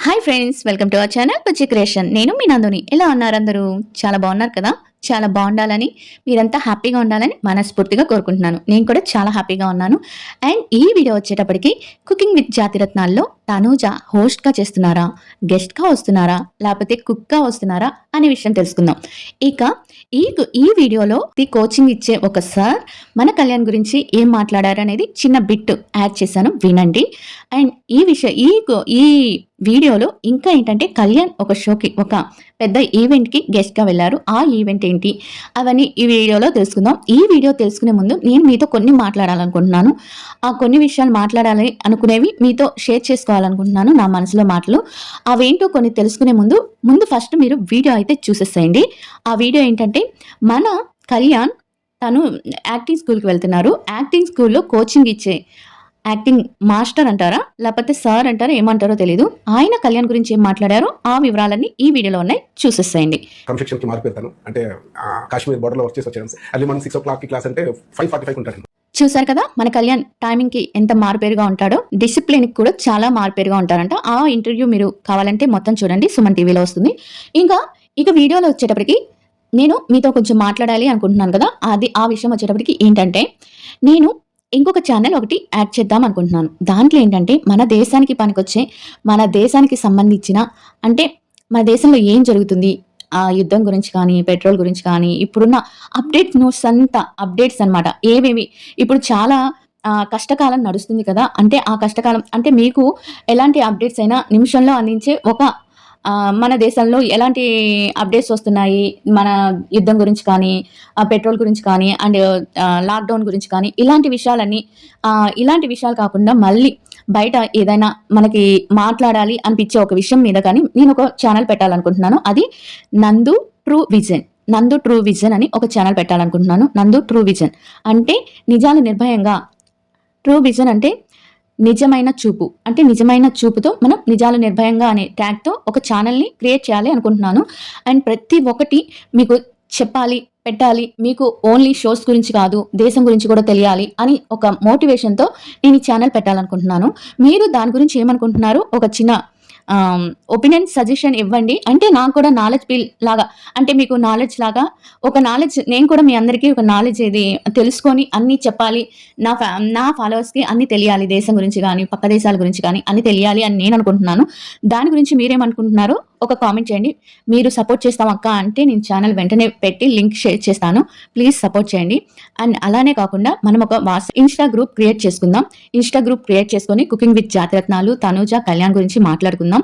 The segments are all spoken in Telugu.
Hi friends, welcome to our channel Bujji creation. నేను మీ నందుని. ఎలా ఉన్నారు అందరూ? చాలా బాగున్నారు కదా? చాలా బాగుండాలని, మీరంతా హ్యాపీగా ఉండాలని మనస్ఫూర్తిగా కోరుకుంటున్నాను. నేను కూడా చాలా హ్యాపీగా ఉన్నాను. అండ్ ఈ వీడియో వచ్చేటప్పటికి కుకింగ్ విత్ జాతిరత్నాల్లో తనూజ హోస్ట్గా చేస్తున్నారా, గెస్ట్గా వస్తున్నారా, లేకపోతే కుక్గా వస్తున్నారా అనే విషయం తెలుసుకుందాం. ఇక ఈ వీడియోలో కోచింగ్ ఇచ్చే ఒక సార్ మన కళ్యాణ్ గురించి ఏం మాట్లాడారు అనేది చిన్న బిట్ యాడ్ చేశాను, వినండి. అండ్ ఈ వీడియోలో ఇంకా ఏంటంటే కళ్యాణ్ ఒక షోకి, ఒక పెద్ద ఈవెంట్కి గెస్ట్గా వెళ్ళారు. ఆ ఈవెంట్ ఏంటి అవన్నీ ఈ వీడియోలో తెలుసుకుందాం. ఈ వీడియో తెలుసుకునే ముందు నేను మీతో కొన్ని మాట్లాడాలనుకుంటున్నాను. ఆ కొన్ని విషయాలు మాట్లాడాలి అనుకునేవి మీతో షేర్ చేసుకోవాలనుకుంటున్నాను, నా మనసులో మాటలు. అవేంటో కొన్ని తెలుసుకునే ముందు ఫస్ట్ మీరు వీడియో అయితే చూసేసేయండి. ఆ వీడియో ఏంటంటే మన కళ్యాణ్ తను యాక్టింగ్ స్కూల్కి వెళ్తున్నారు. యాక్టింగ్ స్కూల్లో కోచింగ్ ఇచ్చే యాక్టింగ్ మాస్టర్ అంటారా లేకపోతే సార్ అంటారా ఏమంటారో తెలియదు, ఆయన కళ్యాణ్ గురించి ఏం మాట్లాడారో ఆ వివరాలన్నీ ఈ వీడియోలో ఉన్నాయి, చూసేసేయండి. కన్ఫెక్షన్ కి మారిపోతాను అంటే కాశ్మీర్ బోర్డర్ లో వర్క్ చేసి వచ్చాను. అది మనం 6 o'clock క్లాస్ అంటే 5:45 ఉంటాను. చూసారు కదా మన కళ్యాణ్ టైమింగ్ కి ఎంత మారుపేరుగా ఉంటాడో, డిసిప్లిన్ కి కూడా చాలా మారుపేరుగా ఉంటారంట. ఆ ఇంటర్వ్యూ మీరు కావాలంటే మొత్తం చూడండి, సుమన్ టీవీలో వస్తుంది. ఇక వీడియోలో వచ్చేటప్పటికి నేను మీతో కొంచెం మాట్లాడాలి అనుకుంటున్నాను కదా, ఆ విషయం వచ్చేటప్పటికి ఏంటంటే, నేను ఇంకొక ఛానల్ ఒకటి యాడ్ చేద్దాం అనుకుంటున్నాను. దాంట్లో ఏంటంటే మన దేశానికి పనికొచ్చే, మన దేశానికి సంబంధించిన, అంటే మన దేశంలో ఏం జరుగుతుంది, ఆ యుద్ధం గురించి కానీ, పెట్రోల్ గురించి కానీ, ఇప్పుడున్న అప్డేట్స్ అనమాట. ఏవేవి ఇప్పుడు చాలా కష్టకాలం నడుస్తుంది కదా, అంటే ఆ కష్టకాలం అంటే మీకు ఎలాంటి అప్డేట్స్ అయినా నిమిషంలో అందించే ఒక మన దేశంలో ఎలాంటి అప్డేట్స్ వస్తున్నాయి, మన యుద్ధం గురించి కానీ, పెట్రోల్ గురించి కానీ, అండ్ లాక్డౌన్ గురించి కానీ, ఇలాంటి విషయాలు కాకుండా మళ్ళీ బయట ఏదైనా మనకి మాట్లాడాలి అనిపించే ఒక విషయం మీద కానీ నేను ఒక ఛానల్ పెట్టాలనుకుంటున్నాను. అది నందు ట్రూ విజన్ అని ఒక ఛానల్ పెట్టాలనుకుంటున్నాను. నందు ట్రూ విజన్ అంటే నిజాలు నిర్భయంగా, ట్రూ విజన్ అంటే నిజమైన చూపు, అంటే నిజమైన చూపుతో మనం నిజాలు నిర్భయంగా అనే ట్యాగ్తో ఒక ఛానల్ని క్రియేట్ చేయాలి అనుకుంటున్నాను. అండ్ ప్రతి ఒక్కటి మీకు చెప్పాలి, పెట్టాలి, మీకు ఓన్లీ షోస్ గురించి కాదు, దేశం గురించి కూడా తెలియాలి అని ఒక మోటివేషన్తో నేను ఈ ఛానల్ పెట్టాలనుకుంటున్నాను. మీరు దాని గురించి ఏమనుకుంటున్నారు, ఒక చిన్న ఒపీనియన్ సజెషన్ ఇవ్వండి. అంటే నాకు కూడా నాలెడ్జ్ ఫీల్ లాగా, అంటే మీకు నాలెడ్జ్ లాగా ఒక నాలెడ్జ్, నేను కూడా మీ అందరికీ ఒక నాలెడ్జ్ ఇది తెలుసుకొని అన్నీ చెప్పాలి, నా ఫాలోవర్స్కి అన్నీ తెలియాలి, దేశం గురించి కానీ పక్క దేశాల గురించి కానీ అన్నీ తెలియాలి అని నేను అనుకుంటున్నాను. దాని గురించి మీరేమనుకుంటున్నారో ఒక కామెంట్ చేయండి. మీరు సపోర్ట్ చేస్తాం అక్క అంటే నేను ఛానల్ వెంటనే పెట్టి లింక్ షేర్ చేస్తాను, ప్లీజ్ సపోర్ట్ చేయండి. అండ్ అలానే కాకుండా మనం ఒక ఇన్స్టా గ్రూప్ క్రియేట్ చేసుకుందాం. ఇన్స్టా గ్రూప్ క్రియేట్ చేసుకొని కుకింగ్ విత్ జాతిరత్నాలు తనూజ కళ్యాణ్ గురించి మాట్లాడుకుందాం.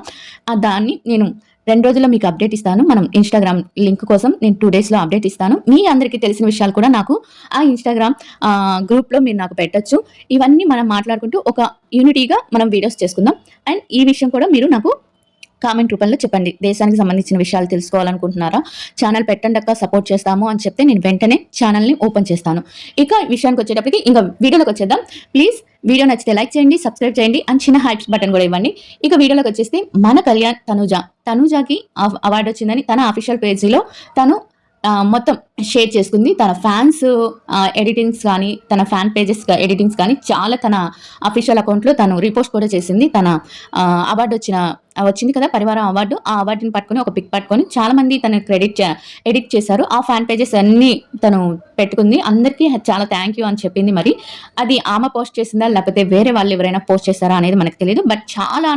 దాన్ని నేను 2 రోజుల్లో మీకు అప్డేట్ ఇస్తాను. మనం ఇన్స్టాగ్రామ్ లింక్ కోసం నేను 2 డేస్లో అప్డేట్ ఇస్తాను. మీ అందరికీ తెలిసిన విషయాలు కూడా నాకు ఆ ఇన్స్టాగ్రామ్ గ్రూప్లో మీరు నాకు పెట్టచ్చు. ఇవన్నీ మనం మాట్లాడుకుంటూ ఒక యూనిటీగా మనం వీడియోస్ చేసుకుందాం. అండ్ ఈ విషయం కూడా మీరు నాకు కామెంట్ రూపంలో చెప్పండి. దేశానికి సంబంధించిన విషయాలు తెలుసుకోవాలనుకుంటున్నారా, ఛానల్ పెట్టండి అక్క సపోర్ట్ చేస్తాము అని చెప్తే నేను వెంటనే ఛానల్ని ఓపెన్ చేస్తాను. ఇక విషయానికి వచ్చేటప్పటికి ఇంకా వీడియోలోకి వచ్చేద్దాం. ప్లీజ్ వీడియో నచ్చితే లైక్ చేయండి, సబ్స్క్రైబ్ చేయండి అండ్ చిన్న హైప్స్ బటన్ కూడా ఇవ్వండి. ఇక వీడియోలోకి వచ్చేస్తే మన కళ్యాణ్ తనూజాకి అవార్డు వచ్చిందని తన అఫీషియల్ పేజీలో తను మొత్తం షేర్ చేసుకుంది. తన ఫ్యాన్స్ ఎడిటింగ్స్ కానీ, తన ఫ్యాన్ పేజెస్ ఎడిటింగ్స్ కానీ చాలా తన అఫీషియల్ అకౌంట్లో తను రీపోస్ట్ కూడా చేసింది. తన అవార్డు వచ్చింది కదా, పరివారం అవార్డు, ఆ అవార్డుని పట్టుకొని ఒక పిక్ పట్టుకొని చాలా మంది తను ఎడిట్ చేశారు. ఆ ఫ్యాన్ పేజెస్ అన్ని తను పెట్టుకుంది. అందరికీ చాలా థ్యాంక్ యూ అని చెప్పింది. మరి అది ఆమె పోస్ట్ చేసిందా లేకపోతే వేరే వాళ్ళు ఎవరైనా పోస్ట్ చేశారా అనేది మనకు తెలియదు. బట్ చాలా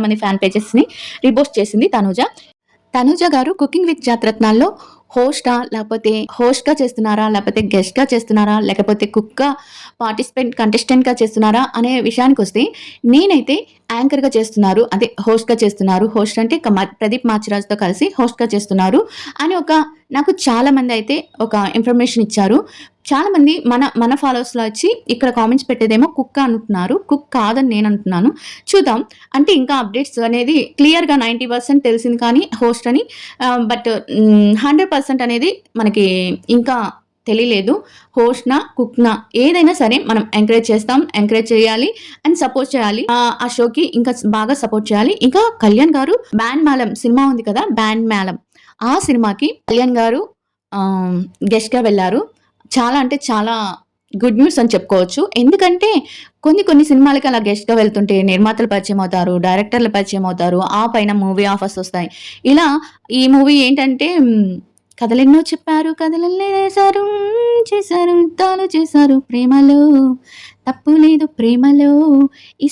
మంది ఫ్యాన్ పేజెస్ని రీపోస్ట్ చేసింది తనూజ గారు. కుకింగ్ విత్ జాతిరత్నాల్లో హోస్ట్గా చేస్తున్నారా లేకపోతే గెస్ట్గా చేస్తున్నారా లేకపోతే కుక్గా కంటెస్టెంట్గా చేస్తున్నారా అనే విషయానికి వస్తే, నేనైతే యాంకర్గా చేస్తున్నారు, అదే హోస్ట్గా చేస్తున్నారు. హోస్ట్ అంటే ప్రదీప్ మాచిరాజ్తో కలిసి హోస్ట్గా చేస్తున్నారు అని నాకు చాలా మంది అయితే ఒక ఇన్ఫర్మేషన్ ఇచ్చారు. చాలా మంది మన ఫాలోవర్స్లో వచ్చి ఇక్కడ కామెంట్స్ పెట్టేదేమో కుక్ అంటున్నారు, కుక్ కాదని నేను అంటున్నాను. చూద్దాం, అంటే ఇంకా అప్డేట్స్ అనేది క్లియర్గా 90% తెలిసింది కానీ హోస్ట్ అని, బట్ 100% అనేది మనకి ఇంకా తెలియలేదు. హోస్ట్నా కుక్నా ఏదైనా సరే మనం ఎంకరేజ్ చేయాలి అండ్ సపోర్ట్ చేయాలి. ఆ షోకి ఇంకా బాగా సపోర్ట్ చేయాలి. ఇంకా కళ్యాణ్ గారు బ్యాండ్ మేళం సినిమా ఉంది కదా, బ్యాండ్ మేళం, ఆ సినిమాకి కళ్యాణ్ గారు గెస్ట్గా వెళ్ళారు. చాలా అంటే చాలా గుడ్ న్యూస్ అని చెప్పుకోవచ్చు. ఎందుకంటే కొన్ని సినిమాలకి అలా గెస్ట్‌గా వెళ్తుంటే నిర్మాతలు పరిచయం అవుతారు, డైరెక్టర్లు పరిచయం అవుతారు. ఆ పైన మూవీ ఆఫర్స్ వస్తాయి. ఇలా ఈ మూవీ ఏంటంటే కథలెన్నో చెప్పారు, కథలెన్నో రాసారు, చేశారు యుద్ధాలు చేశారు ప్రేమలో, తప్పు లేదు ప్రేమలో. ఈ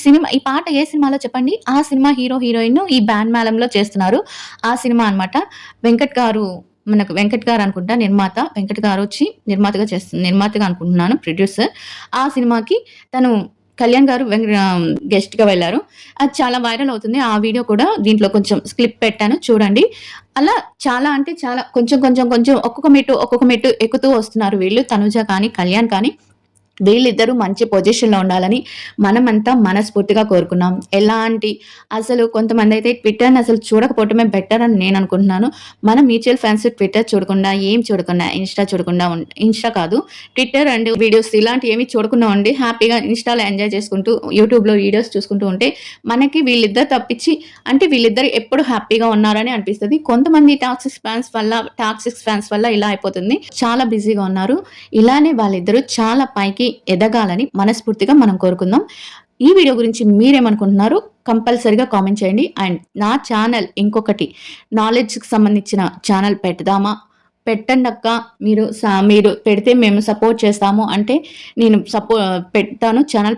పాట ఏ సినిమాలో చెప్పండి? ఆ సినిమా హీరో, హీరోయిన్ ఈ బ్యాండ్ మేళంలో చేస్తున్నారు. ఆ సినిమా అన్నమాట. వెంకట్ గారు మనకు వెంకట్ గారు అనుకుంటా నిర్మాత. వెంకట్ గారొచ్చి నిర్మాతగా అనుకుంటున్నాను. ప్రొడ్యూసర్. ఆ సినిమాకి తను కళ్యాణ్ గారు గెస్ట్‌గా వెళ్లారు. అది చాలా వైరల్ అవుతుంది. ఆ వీడియో కూడా దీంట్లో కొంచెం క్లిప్ పెట్టాను చూడండి. అలా చాలా అంటే చాలా కొంచెం ఒక్కొక్క మెట్టు ఎక్కుతూ వస్తున్నారు వీళ్ళు. తనుజ కానీ, కళ్యాణ్ కానీ. వీళ్ళిద్దరూ మంచి పొజిషన్‌లో ఉండాలని మనమంతా మనస్ఫూర్తిగా కోరుకున్నాం. అసలు కొంతమందైతే ట్విట్టర్‌ని అసలు చూడకపోవటమే బెటర్ అని నేననుకుంటున్నాను. మన మ్యూచువల్ ఫ్రెండ్స్ ట్విట్టర్ చూడకుండా, ఇన్‌స్టా కాదు, ట్విట్టర్ అండ్ వీడియోస్ ఇలాంటియేమి చూడకుండా ఉండి హ్యాపీగా ఇన్‌స్టాలో ఎంజాయ్ చేసుకుంటూ, యూట్యూబ్‌లో వీడియోస్ చూసుకుంటూ ఉంటే మనకి వీళ్ళిద్దరు తప్పించి అంటే వీళ్ళిద్దరు ఎప్పుడు హ్యాపీగా ఉన్నారని అనిపిస్తది. కొంతమంది టాక్సిక్ ఫ్యాన్స్ వల్ల ఇలా అయిపోతుంది. చాలా బిజీగా ఉన్నారు. ఇలానే వాళ్ళిద్దరూ చాలా పైకి ఎదగాలని మనస్ఫూర్తిగా మనం కోరుకుందాం. ఈ వీడియో గురించి మీరేమనుకుంటున్నారు? కంపల్సరీగా కామెంట్ చేయండి. అండ్ నా ఛానల్ ఇంకొకటి నాలెడ్జ్‌కి సంబంధించిన ఛానల్ పెడదామా? పెట్టండక్క. మీరు పెడితే మేము సపోర్ట్ చేస్తాము అంటే నేను ఛానల్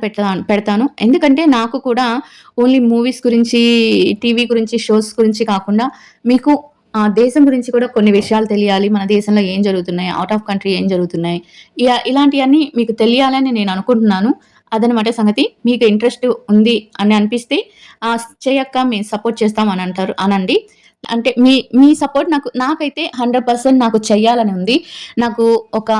పెడతాను. ఎందుకంటే నాకు కూడా ఓన్లీ మూవీస్ గురించి, టీవీ గురించి, షోస్ గురించి కాకుండా మీకు దేశం గురించి కూడా కొన్ని విషయాలు తెలియాలి. మన దేశంలో ఏం జరుగుతున్నాయి, ఔట్ ఆఫ్ కంట్రీ ఏం జరుగుతున్నాయి. ఇలాంటియన్నీ మీకు తెలియాలని నేను అనుకుంటున్నాను. అదనమాట సంగతి. మీకు ఇంట్రెస్ట్ ఉంది అని అనిపిస్తే చెయ్యక్క మేము సపోర్ట్ చేస్తాం అనండి. అంటే మీ సపోర్ట్ నాకైతే 100% నాకు చెయ్యాలని ఉంది. నాకు ఒక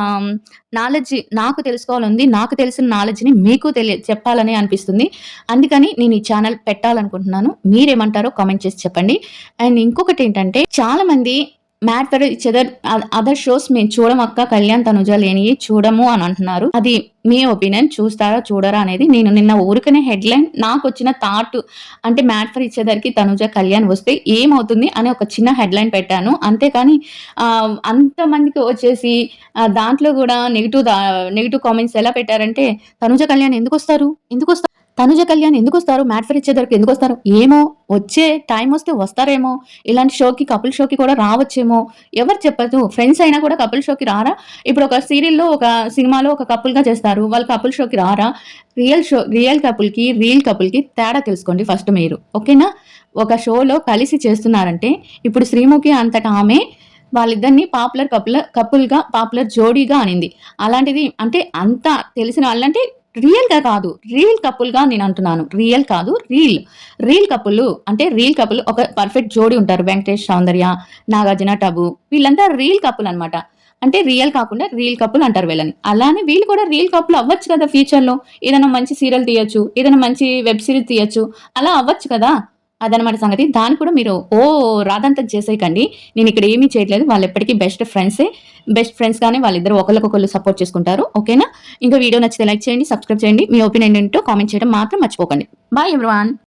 నాకు తెలుసుకోవాలనుంది. నాకు తెలిసిన నాలెడ్జ్‌ని మీకు చెప్పాలని అనిపిస్తుంది. అందుకని నేను ఈ ఛానల్ పెట్టాలనుకుంటున్నాను. మీరేమంటారో కామెంట్ చేసి చెప్పండి. అండ్ ఇంకొకటేంటంటే చాలామంది mad for each other shows మేము చూడమక్క, కళ్యాణ్, తనుజ లేనియి చూడము అని అంటున్నారు. అది మీ ఒపీనియన్. చూస్తారా చూడరా అనేది. నేను నిన్న ఊరికనే హెడ్‌లైన్ నాకొచ్చిన థాట్ అంటే మ్యాడ్ ఫర్ ఈచ్ అదర్‌కి తనుజ, కళ్యాణ్ వస్తే ఏమవుతుంది అని ఒక చిన్న హెడ్‌లైన్ పెట్టాను. అంతేకాని అంతమందికి వచ్చేసి దాంట్లో గూడా నెగెటివ్ కామెంట్స్ ఎలా పెట్టారంటే తనుజ, కళ్యాణ్ ఎందుకొస్తారు? తనుజ, కళ్యాణ్ ఎందుకొస్తారు? మ్యాడ్ ఫర్ ఈచ్ అదర్‌కి ఎందుకొస్తారు? ఏమో వచ్చే టైం వస్తే వస్తారేమో. ఇలాంటి కపుల్ షోకి కూడా రావచ్చేమో. ఎవరు చెప్పదు. ఫ్రెండ్స్ అయినా కూడా కపుల్ షోకి రారా? ఇప్పుడు ఒక సీరియల్‌లో, ఒక సినిమాలో ఒక కపుల్‌గా చేస్తారు. వాళ్ళు కపుల్ షోకి రారా? రియల్ కపుల్‌కి తేడా తెలుసుకోండి ఫస్ట్ మీరు. ఓకేనా? ఒక షోలో కలిసి చేస్తున్నారంటే ఇప్పుడు శ్రీముఖి అంతటా ఆమె వాళ్ళిద్దరిని కపుల్‌గా పాపులర్ జోడీగా అనింది. అలాంటిది అంటే అంత తెలిసిన వాళ్ళంటే రియల్‌గా కాదు. రియల్ కపుల్‌గా నేనంటున్నాను. రియల్ కాదు. రియల్ కపుల్ ఒక పర్ఫెక్ట్ జోడీ ఉంటారు. వెంకటేష్, సౌందర్య, నాగార్జున, టబు వీళ్ళంతా రియల్ కపుల్ అన్నమాట. అంటే రియల్ కాకుండా రియల్ కపుల్ అంటారు వీళ్ళని. అలానే వీళ్ళు కూడా రియల్ కపుల్ అవ్వచ్చు కదా ఫ్యూచర్‌లో. ఏదైనా మంచి సీరియల్ తీయొచ్చు. ఏదైనా మంచి వెబ్ సిరీస్ తీయొచ్చు. అలా అవ్వచ్చు కదా! అదనమాట సంగతి. దాన్ని కూడా మీరు రాదంతం చేసేయకండి. నేనిక్కడ ఏమీ చేయట్లేదు. వాళ్ళెప్పటికీ బెస్ట్ ఫ్రెండ్స్ గానే వాళ్ళిద్దరూ ఒకళ్ళకొకళ్ళు సపోర్ట్ చేసుకుంటారు. ఓకేనా? ఇంకా వీడియో నచ్చితే లైక్ చేయండి, సబ్స్క్రైబ్ చేయండి. మీ ఒపీనియన్ ఏంటో కామెంట్ చేయడం మాత్రం మర్చిపోకండి. By everyone.